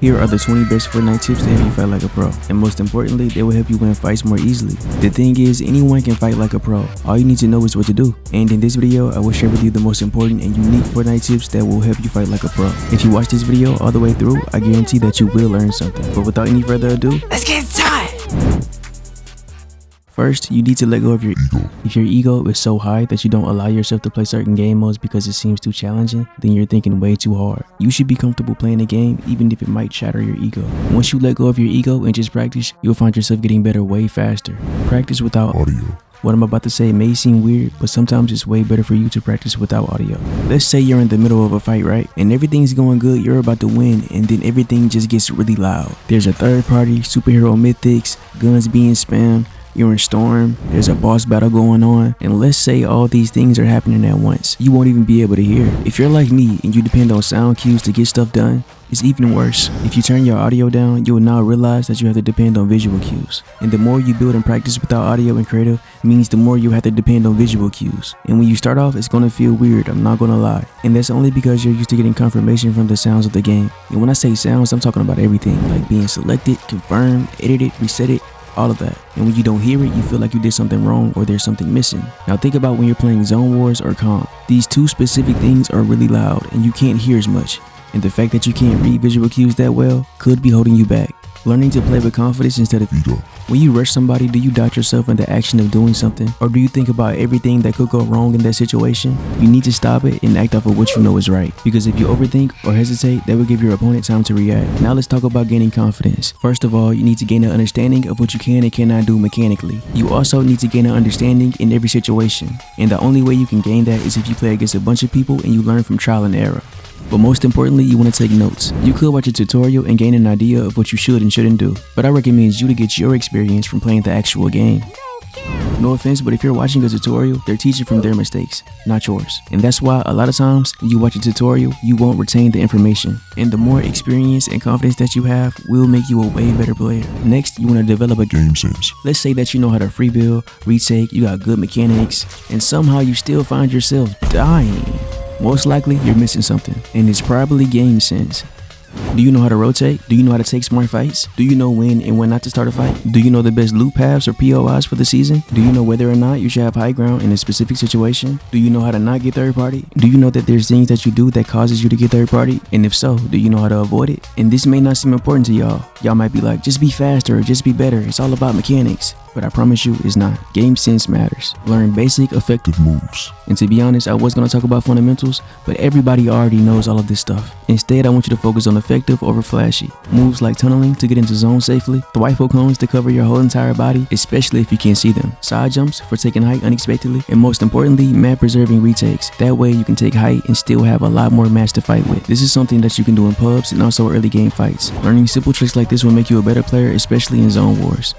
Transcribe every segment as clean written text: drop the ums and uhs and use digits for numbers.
Here are the 20 best Fortnite tips to help you fight like a pro, and most importantly, they will help you win fights more easily. The thing is, anyone can fight like a pro. All you need to know is what to do. And in this video, I will share with you the most important and unique Fortnite tips that will help you fight like a pro. If you watch this video all the way through, I guarantee that you will learn something. But without any further ado, let's get started! First, you need to let go of your ego. If your ego is so high that you don't allow yourself to play certain game modes because it seems too challenging, then you're thinking way too hard. You should be comfortable playing a game even if it might shatter your ego. Once you let go of your ego and just practice, you'll find yourself getting better way faster. Practice without audio. What I'm about to say may seem weird, but sometimes it's way better for you to practice without audio. Let's say you're in the middle of a fight, right? And everything's going good, you're about to win, and then everything just gets really loud. There's a third party, superhero mythics, guns being spammed, you're in storm, there's a boss battle going on, and let's say all these things are happening at once. You won't even be able to hear. If you're like me and you depend on sound cues to get stuff done, it's even worse. If you turn your audio down, you'll now realize that you have to depend on visual cues. And the more you build and practice without audio and creative means the more you have to depend on visual cues. And when you start off, it's gonna feel weird, I'm not gonna lie. And that's only because you're used to getting confirmation from the sounds of the game. And when I say sounds, I'm talking about everything, like being selected, confirmed, edited, resetted, all of that. And when you don't hear it, you feel like you did something wrong or there's something missing. Now think about when you're playing Zone Wars or Comp. These two specific things are really loud and you can't hear as much. And the fact that you can't read visual cues that well could be holding you back. Learning to play with confidence instead of ego. When you rush somebody, do you doubt yourself in the action of doing something? Or do you think about everything that could go wrong in that situation? You need to stop it and act off of what you know is right. Because if you overthink or hesitate, that will give your opponent time to react. Now let's talk about gaining confidence. First of all, you need to gain an understanding of what you can and cannot do mechanically. You also need to gain an understanding in every situation. And the only way you can gain that is if you play against a bunch of people and you learn from trial and error. But most importantly, you want to take notes. You could watch a tutorial and gain an idea of what you should and shouldn't do, but I recommend you to get your experience from playing the actual game. No offense, but if you're watching a tutorial, they're teaching from their mistakes, not yours. And that's why a lot of times when you watch a tutorial, you won't retain the information. And the more experience and confidence that you have will make you a way better player. Next, you want to develop a game sense. Let's say that you know how to free build, retake, you got good mechanics, and somehow you still find yourself dying. Most likely, you're missing something, and it's probably game sense. Do you know how to rotate? Do you know how to take smart fights? Do you know when and when not to start a fight? Do you know the best loot paths or POIs for the season? Do you know whether or not you should have high ground in a specific situation? Do you know how to not get third party? Do you know that there's things that you do that causes you to get third party? And if so, do you know how to avoid it? And this may not seem important to y'all. Y'all might be like, just be faster or just be better. It's all about mechanics. But I promise you it's not. Game sense matters. Learn basic, effective moves. And to be honest, I was going to talk about fundamentals, but everybody already knows all of this stuff. Instead, I want you to focus on effective over flashy. Moves like tunneling to get into zone safely, thwifo cones to cover your whole entire body, especially if you can't see them, side jumps for taking height unexpectedly, and most importantly, map preserving retakes. That way you can take height and still have a lot more match to fight with. This is something that you can do in pubs and also early game fights. Learning simple tricks like this will make you a better player, especially in Zone Wars.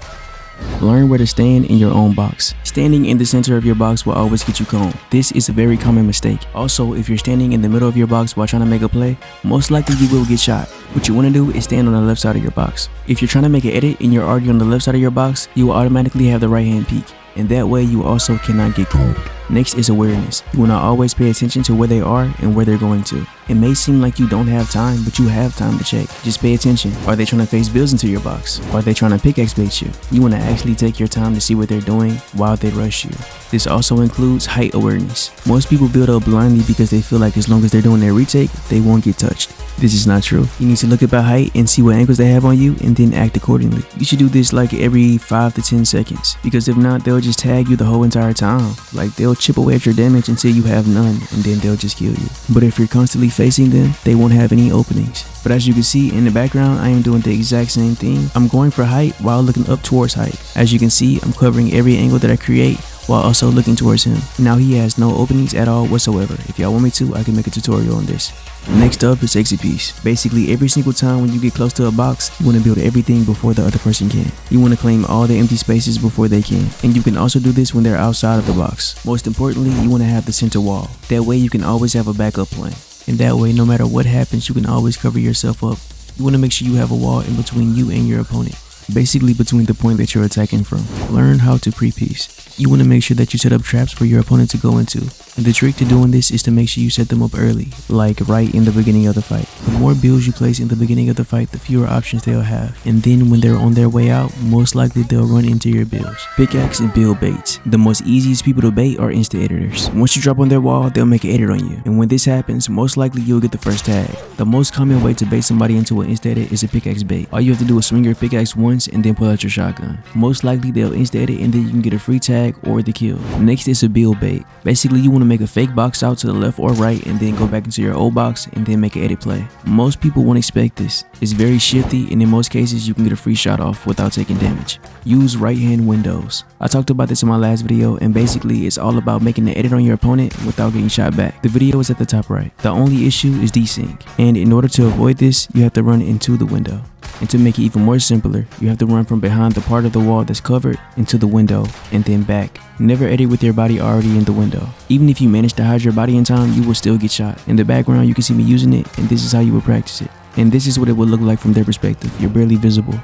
Learn where to stand in your own box. Standing in the center of your box will always get you coned. This is a very common mistake. Also, if you're standing in the middle of your box while trying to make a play, most likely you will get shot. What you want to do is stand on the left side of your box. If you're trying to make an edit and you're already on the left side of your box, you will automatically have the right hand peek. And that way you also cannot get coned. Next is awareness. You want to always pay attention to where they are and where they're going to. It may seem like you don't have time, but you have time to check. Just pay attention. Are they trying to face builds into your box? Are they trying to pickaxe bait you? You want to actually take your time to see what they're doing while they rush you. This also includes height awareness. Most people build up blindly because they feel like as long as they're doing their retake, they won't get touched. This is not true. You need to look at their height and see what angles they have on you and then act accordingly. You should do this like every 5 to 10 seconds because if not, they'll just tag you the whole entire time. Like they'll chip away at your damage until you have none and then they'll just kill you. But if you're constantly facing them, they won't have any openings. But as you can see in the background, I am doing the exact same thing. I'm going for height while looking up towards height. As you can see, I'm covering every angle that I create while also looking towards him. Now he has no openings at all whatsoever. If y'all want me to, I can make a tutorial on this. Next up is exit piece. Basically every single time when you get close to a box, you want to build everything before the other person can. You want to claim all the empty spaces before they can. And you can also do this when they're outside of the box. Most importantly, you want to have the center wall. That way you can always have a backup plan. And that way no matter what happens, you can always cover yourself up. You want to make sure you have a wall in between you and your opponent. Basically between the point that you're attacking from. Learn how to pre-piece. You want to make sure that you set up traps for your opponent to go into. And the trick to doing this is to make sure you set them up early, like right in the beginning of the fight. The more builds you place in the beginning of the fight, the fewer options they'll have. And then when they're on their way out, most likely they'll run into your builds. Pickaxe and build baits. The most easiest people to bait are insta editors. Once you drop on their wall, they'll make an edit on you. And when this happens, most likely you'll get the first tag. The most common way to bait somebody into an insta edit is a pickaxe bait. All you have to do is swing your pickaxe once and then pull out your shotgun. Most likely they'll insta edit and then you can get a free tag or the kill. Next is a build bait. Basically you want to make a fake box out to the left or right and then go back into your old box and then make an edit play. Most people won't expect this. It's very shifty and in most cases you can get a free shot off without taking damage. Use right hand windows. I talked about this in my last video and basically it's all about making the edit on your opponent without getting shot back. The video is at the top right. The only issue is desync, and in order to avoid this you have to run into the window. And to make it even more simpler, you have to run from behind the part of the wall that's covered into the window and then back. Never edit with your body already in the window. Even if you manage to hide your body in time, you will still get shot. In the background you can see me using it, and this is how you would practice it. And this is what it would look like from their perspective. You're barely visible.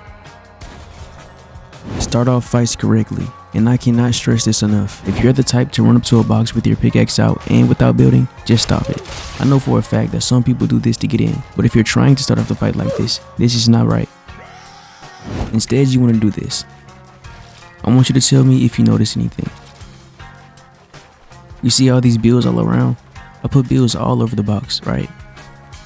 Start off fights correctly. And I cannot stress this enough. If you're the type to run up to a box with your pickaxe out and without building, just stop it. I know for a fact that some people do this to get in, but if you're trying to start off the fight like this is not right. Instead, you want to do this. I want you to tell me if you notice anything. You see all these builds all around? I put builds all over the box, right?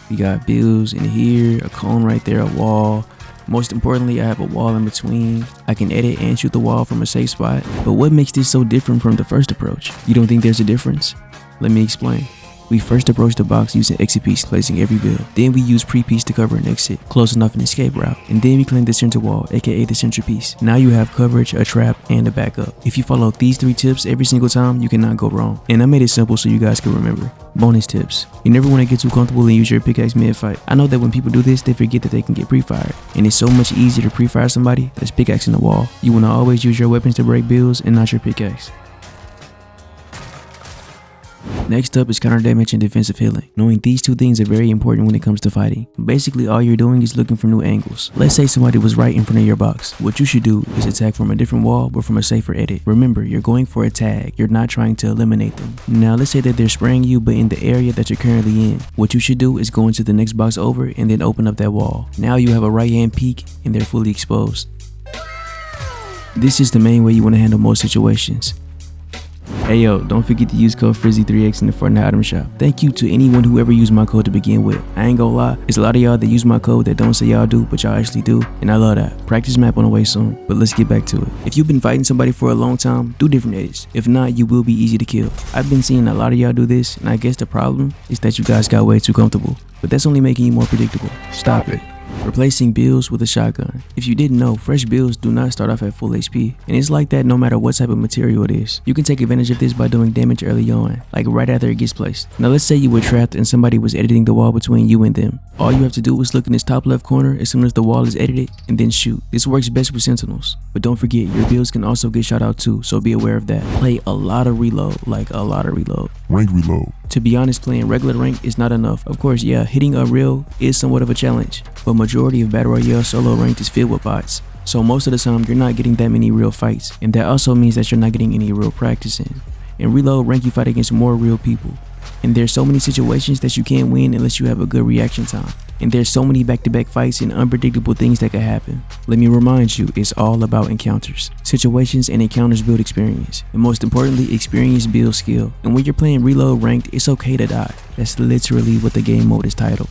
We got builds in here, a cone right there, a wall. Most importantly, I have a wall in between. I can edit and shoot the wall from a safe spot. But what makes this so different from the first approach? You don't think there's a difference? Let me explain. We first approach the box using exit piece, placing every build. Then we use pre-piece to cover an exit, close enough an escape route. And then we claim the center wall, aka the centerpiece. Now you have coverage, a trap, and a backup. If you follow these 3 tips every single time, you cannot go wrong. And I made it simple so you guys can remember. Bonus tips. You never want to get too comfortable and use your pickaxe mid-fight. I know that when people do this, they forget that they can get pre-fired. And it's so much easier to pre-fire somebody that's pickaxing the wall. You want to always use your weapons to break builds and not your pickaxe. Next up is counter damage and defensive healing. Knowing these 2 things are very important when it comes to fighting. Basically all you're doing is looking for new angles. Let's say somebody was right in front of your box. What you should do is attack from a different wall but from a safer edit. Remember, you're going for a tag. You're not trying to eliminate them. Now let's say that they're spraying you but in the area that you're currently in. What you should do is go into the next box over and then open up that wall. Now you have a right hand peek and they're fully exposed. This is the main way you want to handle most situations. Hey yo, don't forget to use code Frizzy3X in the Fortnite item shop. Thank you to anyone who ever used my code to begin with. I ain't gonna lie, there's a lot of y'all that use my code that don't say y'all do, but y'all actually do, and I love that. Practice map on the way soon, but let's get back to it. If you've been fighting somebody for a long time, do different edits. If not, you will be easy to kill. I've been seeing a lot of y'all do this, and I guess the problem is that you guys got way too comfortable. But that's only making you more predictable. Stop it. Replacing builds with a shotgun. If you didn't know, fresh builds do not start off at full HP, and it's like that no matter what type of material it is. You can take advantage of this by doing damage early on, like right after it gets placed. Now let's say you were trapped and somebody was editing the wall between you and them. All you have to do is look in this top left corner as soon as the wall is edited and then shoot. This works best with sentinels. But don't forget, your builds can also get shot out too, so be aware of that. Play a lot of reload, like a lot of reload. Rank reload. To be honest, playing regular rank is not enough. Of course, yeah, hitting a real is somewhat of a challenge, but majority of Battle Royale solo ranked is filled with bots. So most of the time, you're not getting that many real fights, and that also means that you're not getting any real practice in. In reload rank, you fight against more real people. And there's so many situations that you can't win unless you have a good reaction time. And there's so many back-to-back fights and unpredictable things that could happen. Let me remind you, it's all about encounters. Situations and encounters build experience. And most importantly, experience builds skill. And when you're playing reload ranked, it's okay to die. That's literally what the game mode is titled.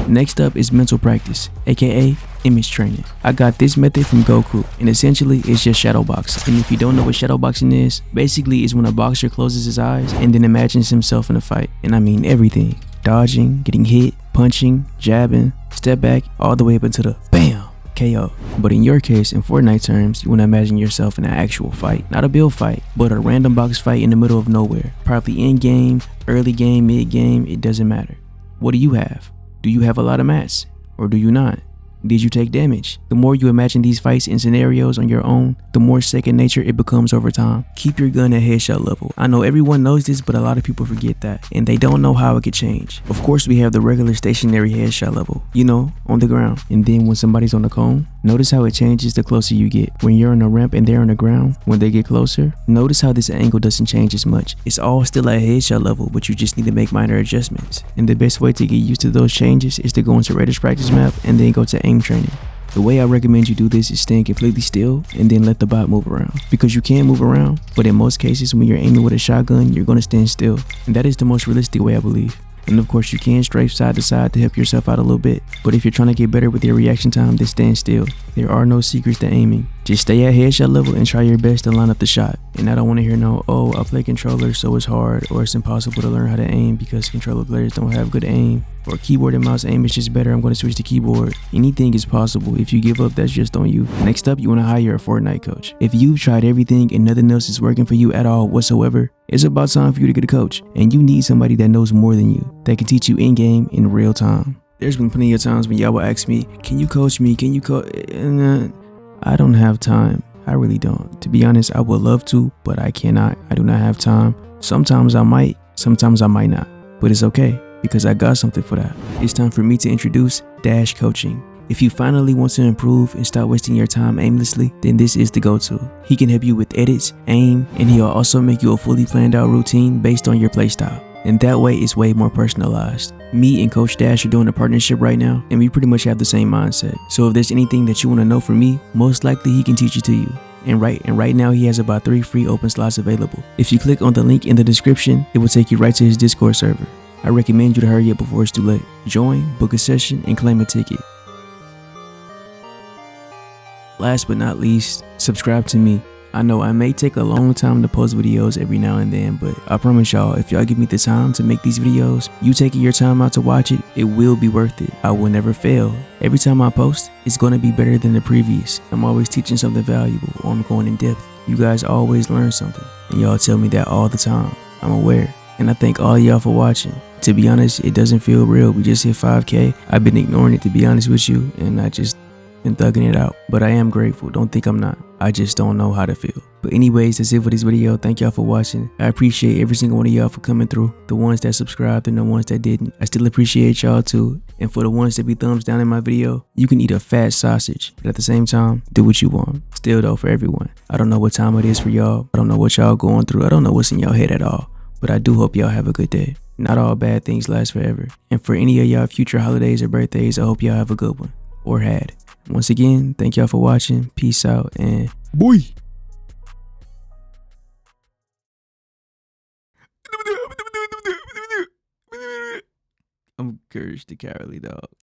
Next up is mental practice, aka image training. I got this method from Goku, and essentially it's just shadow boxing. And if you don't know what shadow boxing is, basically it's when a boxer closes his eyes and then imagines himself in a fight. And I mean everything. Dodging, getting hit, punching, jabbing, step back, all the way up into the BAM! KO. But in your case, in Fortnite terms, you want to imagine yourself in an actual fight. Not a build fight, but a random box fight in the middle of nowhere. Probably in game, early game, mid game, it doesn't matter. What do you have? Do you have a lot of mats? Or do you not? Did you take damage? The more you imagine these fights and scenarios on your own, the more second nature it becomes over time. Keep your gun at headshot level. I know everyone knows this, but a lot of people forget that, and they don't know how it could change. Of course, we have the regular stationary headshot level, you know, on the ground. And then when somebody's on the cone, Notice how it changes the closer you get. When you're on a ramp and they're on the ground, when they get closer, notice how this angle doesn't change as much. It's all still at headshot level, but you just need to make minor adjustments. And the best way to get used to those changes is to go into Raiders practice map and then go to aim training. The way I recommend you do this is staying completely still and then let the bot move around. Because you can move around, but in most cases when you're aiming with a shotgun, you're going to stand still. And that is the most realistic way, I believe. And of course you can strafe side to side to help yourself out a little bit. But if you're trying to get better with your reaction time, then stand still. There are no secrets to aiming. Just stay at headshot level and try your best to line up the shot. And I don't want to hear no, oh, I play controller so it's hard, or it's impossible to learn how to aim because controller players don't have good aim, or keyboard and mouse aim is just better, I'm going to switch to keyboard. Anything is possible. If you give up, that's just on you. Next up, you want to hire a Fortnite coach. If you've tried everything and nothing else is working for you at all whatsoever, it's about time for you to get a coach. And you need somebody that knows more than you, that can teach you in-game in real time. There's been plenty of times when y'all will ask me, can you coach me? Can you coach? I don't have time. I really don't. To be honest, I would love to, but I cannot. I do not have time. Sometimes I might, sometimes I might not. But it's okay, because I got something for that. It's time for me to introduce Dash Coaching. If you finally want to improve and stop wasting your time aimlessly, then this is the go-to. He can help you with edits, aim, and he'll also make you a fully planned out routine based on your playstyle. And that way it's way more personalized. Me and Coach Dash are doing a partnership right now, and we pretty much have the same mindset. So if there's anything that you want to know from me, most likely he can teach it to you. And right now he has about 3 free open slots available. If you click on the link in the description, it will take you right to his Discord server. I recommend you to hurry up before it's too late. Join, book a session, and claim a ticket. Last but not least, subscribe to me. I know I may take a long time to post videos every now and then, but I promise y'all, if y'all give me the time to make these videos, you taking your time out to watch it, it will be worth it. I will never fail. Every time I post, it's going to be better than the previous. I'm always teaching something valuable, or I'm going in depth. You guys always learn something, and y'all tell me that all the time. I'm aware, and I thank all of y'all for watching. To be honest, it doesn't feel real. We just hit 5K. I've been ignoring it, to be honest with you, and I just been thugging it out. But I am grateful. Don't think I'm not. I just don't know how to feel. But anyways, that's it for this video. Thank y'all for watching. I appreciate every single one of y'all for coming through. The ones that subscribed and the ones that didn't. I still appreciate y'all too. And for the ones that be thumbs down in my video, you can eat a fat sausage. But at the same time, do what you want. Still though, for everyone. I don't know what time it is for y'all. I don't know what y'all going through. I don't know what's in y'all head at all. But I do hope y'all have a good day. Not all bad things last forever. And for any of y'all future holidays or birthdays, I hope y'all have a good one. Or had. Once again, thank y'all for watching. Peace out and boy. I'm Courage the Cowardly Dog.